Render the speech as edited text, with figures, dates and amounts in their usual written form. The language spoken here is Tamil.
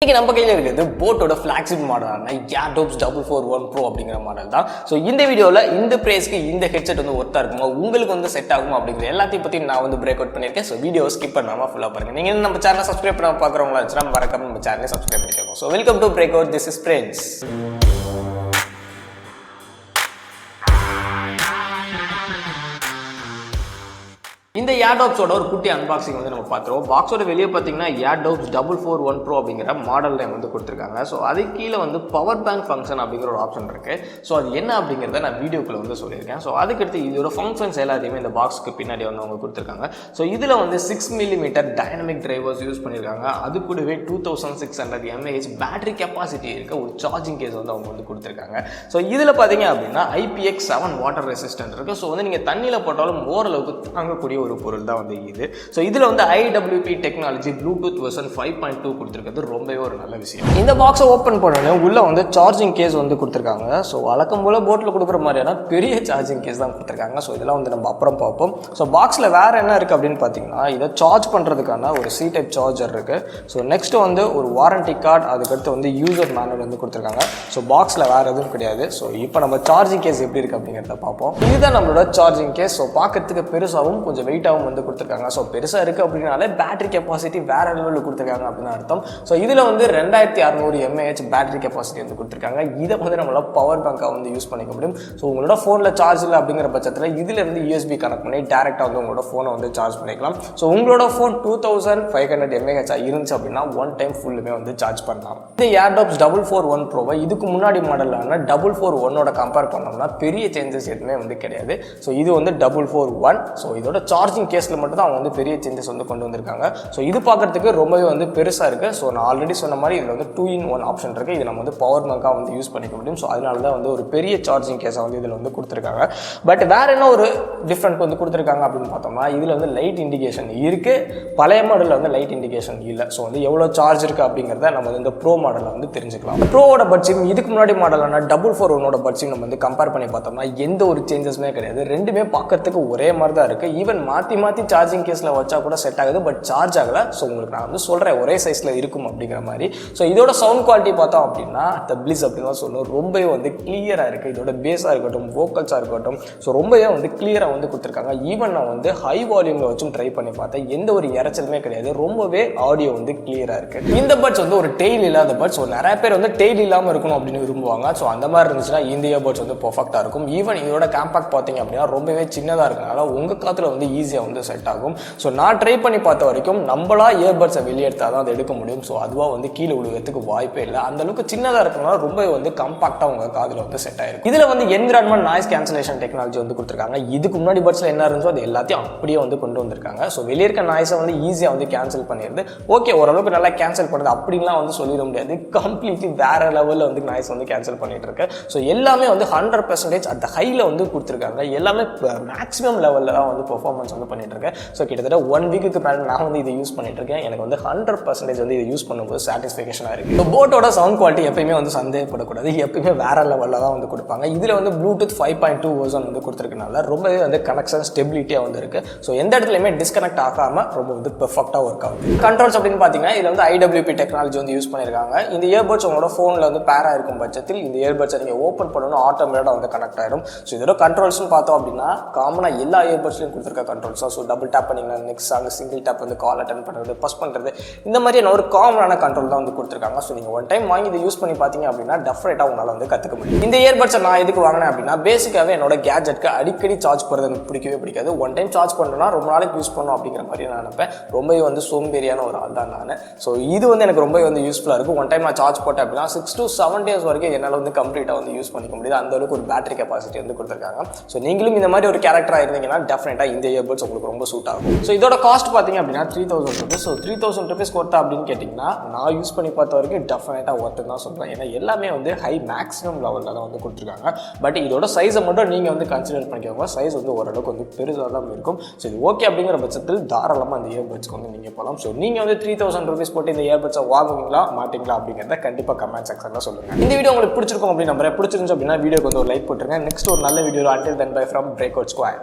இன்னைக்கு நம்ம கையில் இருக்கிறது போட்டோட ஃபிளாக்ஷிப் மாடலான airdopes441pro அப்படிங்கிற மாடல் தான். ஸோ இந்த வீடியோவில் இந்த பிரைஸ்க்கு இந்த ஹெட்செட் வந்து ஒர்த்தா இருக்குமா, உங்களுக்கு வந்து செட் ஆகுமா அப்படிங்கிற எல்லாத்தையும் பற்றி நான் வந்து பிரேக் அவுட் பண்ணியிருக்கேன். ஸோ வீடியோ ஸ்கிப் பண்ணாமல் ஃபுல்லாக பாருங்க. நீங்கள் நம்ம சேனலை சப்ஸ்கிரைப் பண்ணாமல் பார்க்குறவங்களா இருந்துச்சுன்னா மறக்காம நம்ம சேனலை சப்ஸ்கிரைப் பண்ணிக்கோங்க. So welcome to break out, this is Prince. இந்த airdopes-ஓட ஒரு குட்டி அன்பாக்சிங் வந்து நம்ம பார்த்துருவோம். பாக்ஸோட வெளியே பார்த்தீங்கன்னா airdopes441pro அப்படிங்கிற மாடல் நேம் வந்து கொடுத்துருக்காங்க. ஸோ அதுக்கு கீழே வந்து பவர் பேங்க் ஃபங்க்ஷன் அப்படிங்கிற ஒரு ஆப்ஷன் இருக்குது. ஸோ அது என்ன அப்படிங்கிறத நான் வீடியோக்குள்ள வந்து சொல்லியிருக்கேன். ஸோ அதுக்கடுத்து இதோட ஃபங்க்ஷன்ஸ் எல்லாத்தையுமே இந்த பாக்ஸுக்கு பின்னாடி வந்து அவங்க கொடுத்துருக்காங்க. ஸோ இதில் வந்து 6mm டைனமிக் டிரைவர்ஸ் யூஸ் பண்ணியிருக்காங்க. அது கூடவே 2600 mAh பேட்டரி கெப்பாசிட்டி இருக்க ஒரு சார்ஜிங் கேஸ் வந்து அவங்க வந்து கொடுத்துருக்காங்க. ஸோ இதில் பார்த்தீங்க அப்படின்னா IPX7 வாட்டர் ரெசிஸ்டன்ட் இருக்குது. ஸோ வந்து நீங்கள் தண்ணியில் போட்டாலும் ஓரளவுக்கு தாங்கக்கூடிய ஒரு பொருள் தான் வந்து இது. ஸோ இதில் வந்து IWP டெக்னாலஜி ப்ளூடூத் வெர்ஷன் 5.2 கொடுத்துருக்கிறது ரொம்பவே ஒரு நல்ல விஷயம். இந்த பாக்ஸை ஓப்பன் பண்ணோன்னே உள்ள வந்து சார்ஜிங் கேஸ் வந்து கொடுத்துருக்காங்க. ஸோ வழக்கம் போல போட்டில் கொடுக்குற மாதிரியான பெரிய சார்ஜிங் கேஸ் தான் கொடுத்துருக்காங்க. ஸோ இதெல்லாம் வந்து நம்ம அப்புறம் பார்ப்போம். ஸோ பாக்ஸில் வேறு என்ன இருக்குது அப்படின்னு பார்த்தீங்கன்னா, இதை சார்ஜ் பண்ணுறதுக்கான ஒரு C டைப் சார்ஜர் இருக்குது. ஸோ நெக்ஸ்ட் வந்து ஒரு வாரண்டி கார்டு, அதுக்கடுத்து வந்து யூசர் மேனுவல் வந்து கொடுத்துருக்காங்க. ஸோ பாக்ஸில் வேறு எதுவும் கிடையாது. ஸோ இப்போ நம்ம சார்ஜிங் கேஸ் எப்படி இருக்குது அப்படிங்கிறத பார்ப்போம். இதுதான் நம்மளோட சார்ஜிங் கேஸ். ஸோ பார்க்கறதுக்கு பெருசாகவும் கொஞ்சம் வெயிட்டாகவும் வந்து கொடுத்துருக்காங்க. ஸோ பெருசாக இருக்குது அப்படின்னாலே பேட்டரி கெப்பாசிட்டி வேறு லெவலில் கொடுத்துருக்காங்க அப்படின்னு அர்த்தம். ஸோ இதில் வந்து 2600 mAh பேட்டரி கெப்பாசிட்டி வந்து கொடுத்துருக்காங்க. இதை வந்து நம்மளால் பவர் பேங்காக வந்து யூஸ் பண்ணிக்க முடியும். ஸோ உங்களோட ஃபோனில் சார்ஜ் இல்லை அப்படிங்கிற பட்சத்தில் இதிலேருந்து USB கனெக்ட் பண்ணி டேரெக்டாக வந்து உங்களோட ஃபோனை வந்து சார்ஜ் பண்ணிக்கலாம். ஸோ உங்களோட ஃபோன் 2500 mAh இருந்துச்சு அப்படின்னா ஒன் டைம் ஃபுல்லுமே வந்து சார்ஜ் பண்ணலாம். இந்த airdopes441pro இதுக்கு முன்னாடி மாடலான 441 கம்பேர் பண்ணோம்னா பெரிய சேஞ்சஸ் எதுவுமே வந்து கிடையாது. ஸோ இது வந்து 441. ஸோ இதோட சார்ஜிங் கேஸில் மட்டும் தான் அவங்க வந்து பெரிய சேஞ்சஸ் வந்து கொண்டு வந்திருக்காங்க. ஸோ இது பார்க்கறதுக்கு ரொம்பவே வந்து பெருசாக இருக்குது. ஸோ நான் ஆல்ரெடி சொன்ன மாதிரி இதில் வந்து 2-in-1 ஆப்ஷன் இருக்குது. இது நம்ம வந்து பவர் பேங்காக வந்து யூஸ் பண்ணிக்க முடியும். ஸோ அதனால தான் வந்து ஒரு பெரிய சார்ஜிங் கேஸை வந்து இதில் வந்து கொடுத்துருக்காங்க. பட் வேறு என்ன ஒரு டிஃப்ரெண்ட் வந்து கொடுத்துருக்காங்க அப்படின்னு பார்த்தோம்னா, இதில் வந்து லைட் இண்டிகேஷன் இருக்குது. பழைய மாடலில் வந்து லைட் இண்டிகேஷன் இல்லை. ஸோ வந்து எவ்வளோ சார்ஜ் இருக்குது அப்படிங்கிறத நம்ம வந்து இந்த ப்ரோ மாடலில் வந்து தெரிஞ்சுக்கலாம். ப்ரோவோட பட்ஜெட் இதுக்கு முன்னாடி மாடலான 441 பட்ஜெட் நம்ம வந்து கம்பேர் பண்ணி பார்த்தோம்னா எந்த ஒரு சேஞ்சஸுமே கிடையாது. ரெண்டுமே பார்க்கறதுக்கு ஒரே மாதிரி தான் இருக்குது. ஈவன் மாற்றி சார்ஜிங் கேஸில் வச்சா கூட செட் ஆகுது, பட் சார்ஜ் ஆகலை. ஸோ உங்களுக்கு நான் வந்து சொல்கிறேன் ஒரே சைஸில் இருக்கும் அப்படிங்கிற மாதிரி. ஸோ இதோட சவுண்ட் குவாலிட்டி பார்த்தோம் அப்படின்னா பிளிஸ் அப்படின்னு தான் சொல்லணும். ரொம்பவே வந்து கிளியராக இருக்குது. இதோட பேஸாக இருக்கட்டும், வோக்கல்ஸாக இருக்கட்டும், ஸோ ரொம்பவே வந்து கிளியராக வந்து கொடுத்துருக்காங்க. ஈவன் நான் வந்து ஹை வால்யூமில் வச்சும் ட்ரை பண்ணி பார்த்தேன். எந்த ஒரு இறைச்சலுமே கிடையாது. ரொம்பவே ஆடியோ வந்து கிளியராக இருக்குது. இந்த பட்ஸ் வந்து ஒரு டெய்ல் இல்லாத பட்ஸ். ஸோ நிறைய பேர் வந்து டெய்ல் இல்லாமல் இருக்கணும் அப்படின்னு விரும்புவாங்க. ஸோ அந்த மாதிரி இருந்துச்சுன்னா இந்த இயர்பட்ஸ் வந்து பர்ஃபெக்டாக இருக்கும். ஈவன் இதோட காம்பாக்ட் பார்த்தீங்க அப்படின்னா ரொம்பவே சின்னதாக இருக்கனால உங்கள் காத்துல வந்து ஈஸியாக வந்து செட் ஆகும். ஸோ நான் ட்ரை பண்ணி பார்த்த வரைக்கும் நம்மளா இயர்பட்ஸை வெளியெடுத்தால் தான் அதை எடுக்க முடியும். ஸோ அதுவாக வந்து கீழே விழுகிறதுக்கு வாய்ப்பே இல்லை. அந்த அளவுக்கு சின்னதாக இருக்கனால ரொம்ப வந்து கம்பாக்டாக உங்கள் காதில் வந்து செட் ஆயிருக்கும். இதில் வந்து என்விரான்மெண்ட் நாய்ஸ் கேன்சலேஷன் டெக்னாலஜி வந்து கொடுத்துருக்காங்க. இதுக்கு முன்னாடி பட்ஸில் என்ன இருந்துச்சோ அது எல்லாத்தையும் அப்படியே வந்து கொண்டு வந்திருக்காங்க. ஸோ வெளியே இருக்க நாய்ஸை வந்து ஈஸியாக வந்து கேன்சல் பண்ணிடுது. ஓகே, ஓரளவுக்கு நல்லா கேன்சல் பண்ணுறது அப்படின்லாம் வந்து சொல்லிட முடியாது. கம்ப்ளீட்லி வேற லெவலில் வந்து நாய்ஸ் வந்து கேன்சல் பண்ணிட்டு இருக்கு. ஸோ எல்லாமே வந்து 100% அந்த ஹையில் வந்து கொடுத்துருக்காங்க. எல்லாமே மேக்ஸிமம் லெவலில் தான் வந்து பெர்ஃபார்மன்ஸ் வந்து பண்ணிட்டு இருக்கேன். ஸோ கிட்டத்தட்ட 1 வீக்குக்கு மேலே நான் வந்து இதை யூஸ் பண்ணிட்டு இருக்கேன். எனக்கு வந்து 100% வந்து இதை யூஸ் பண்ணும்போது சாட்டிஸ்ஃபேக்ஷனாக இருக்குது. இப்போ போட்டோட சவுண்ட் குவாலிட்டி எப்பயுமே வந்து சந்தேகப்படக்கூடாது. எப்பயுமே வேற லெவலில் தான் வந்து கொடுப்பாங்க. இதில் வந்து ப்ளூடூத் 5.2 வெர்ஷன் வந்து கொடுத்துருக்கனால ரொம்பவே வந்து கனெக்ஷன் ஸ்டெபிலிட்டியாக வந்து இருக்குது. ஸோ எந்த இடத்துலையுமே டிஸ்கனெக்ட் ஆகாமல் ரொம்ப வந்து பெர்ஃபெக்டாக ஒர்க் ஆகுது. கண்ட்ரோல்ஸ் அப்படின்னு பார்த்தீங்கன்னா இதில் வந்து IWP டெக்னாலஜி வந்து யூஸ் பண்ணியிருக்காங்க. இந்த இயர்பட்ஸ் உங்களோட ஃபோனில் வந்து பேரா இருக்கும் பட்சத்தில் இந்த இயர்பட்ஸை நீங்கள் ஓப்பன் பண்ணணும், ஆட்டோமேட்டிக்காக வந்து கனெக்ட் ஆயிடும். ஸோ இதோட கண்ட்ரோல்ஸ்னு பார்த்தோம் அப்படின்னா காமனாக எல்லா இயர்பட்ஸ்லையும் கொடுத்துருக்க கண்ட்ரோல்ஸ் தான். ஸோ டபுள் டேப் பண்ணிங்கன்னா நெக்ஸ்ட் சாங், சிங்கிள் டேப் வந்து கால் அட்டன் பண்ணுறது, பஸ் பண்ணுறது, இந்த மாதிரியான ஒரு காமனான கண்ட்ரோல் தான் வந்து கொடுத்துருக்காங்க. ஸோ நீங்கள் ஒன் டைம் வாங்கி இதை யூஸ் பண்ணி பார்த்தீங்க அப்படின்னா டெஃபினட்டாக உங்களால் வந்து கற்றுக்க முடியும். இந்த இயர்பட்ஸை நான் எதுக்கு வாங்கினேன் அப்படின்னா, பேசிக்காகவே என்னோட கேஜெட்க்கு அடிக்கடி சார்ஜ் போகிறது எனக்கு பிடிக்கவே பிடிக்காது. ஒன் டைம் சார்ஜ் பண்ணுறேன்னா ரொம்ப நாளைக்கு யூஸ் பண்ணணும் அப்படிங்கிற மாதிரி நான் நினைப்பேன். ரொம்பவே வந்து சோம்பேறியான ஒரு ஆள் தான் நான். ஸோ இது வந்து எனக்கு ரொம்பவே வந்து யூஸ்ஃபுல்லாக இருக்கும். ஒன் டைம் நான் சார்ஜ் போட்டேன் அப்படின்னா 6 to 7 days வரைக்கும் என்னால் வந்து கம்ப்ளீட்டாக வந்து யூஸ் பண்ணிக்க முடியுது. அந்த அளவுக்கு ஒரு பேட்டரி கெப்பாசிட்டி வந்து கொடுத்துருக்காங்க. ஸோ நீங்களும் இந்த மாதிரி ஒரு கேரக்டராக இருந்தீங்கன்னா டெஃபினட்டாக இந்த இயர்பட்ஸ் உங்களுக்கு ரொம்ப சூட் ஆகும். ஸோ இதோட காஸ்ட் பார்த்தீங்க அப்படின்னா 3000 rupees. ஸோ 3000 rupees ஒர்த்தா அப்படின்னு கேட்டிங்கன்னா நான் யூஸ் பண்ணி பார்த்த வரைக்கும் டெஃபினட்டாக ஒர்த்துன்னு தான் சொல்கிறேன். ஏன்னா எல்லாமே வந்து ஹை மேக்ஸிமம் லெவலில் தான் வந்து கொடுத்துருக்காங்க. பட் இதோட சைஸை மட்டும் நீங்கள் வந்து கன்சிடர் பண்ணிக்கோங்க. சைஸ் வந்து ஓரளவுக்கு வந்து பெருசாக தான் இருக்கும். ஸோ இது ஓகே அப்படிங்கிற பட்சத்தில் தாராளமாக இந்த இயர்பட்ஸ்க்கு வந்து நீங்கள் போகலாம். ஸோ நீங்கள் வந்து 3000 rupees போட்டு இந்த இயர்பட்ஸை வாங்குவீங்களா மாட்டீங்களா அப்படிங்கிறத கண்டிப்பாக கமெண்ட் செக்ஷனில் சொல்லுங்கள். இந்த வீடியோ உங்களுக்கு பிடிச்சிருக்கும் அப்படின்னு நம்புறேன். பிடிச்சிருந்துச்சு அப்படின்னா வீடியோக்கு வந்து ஒரு லைக் போட்டுருங்க. நெக்ஸ்ட் ஒரு நல்ல video until then bye from breakout square.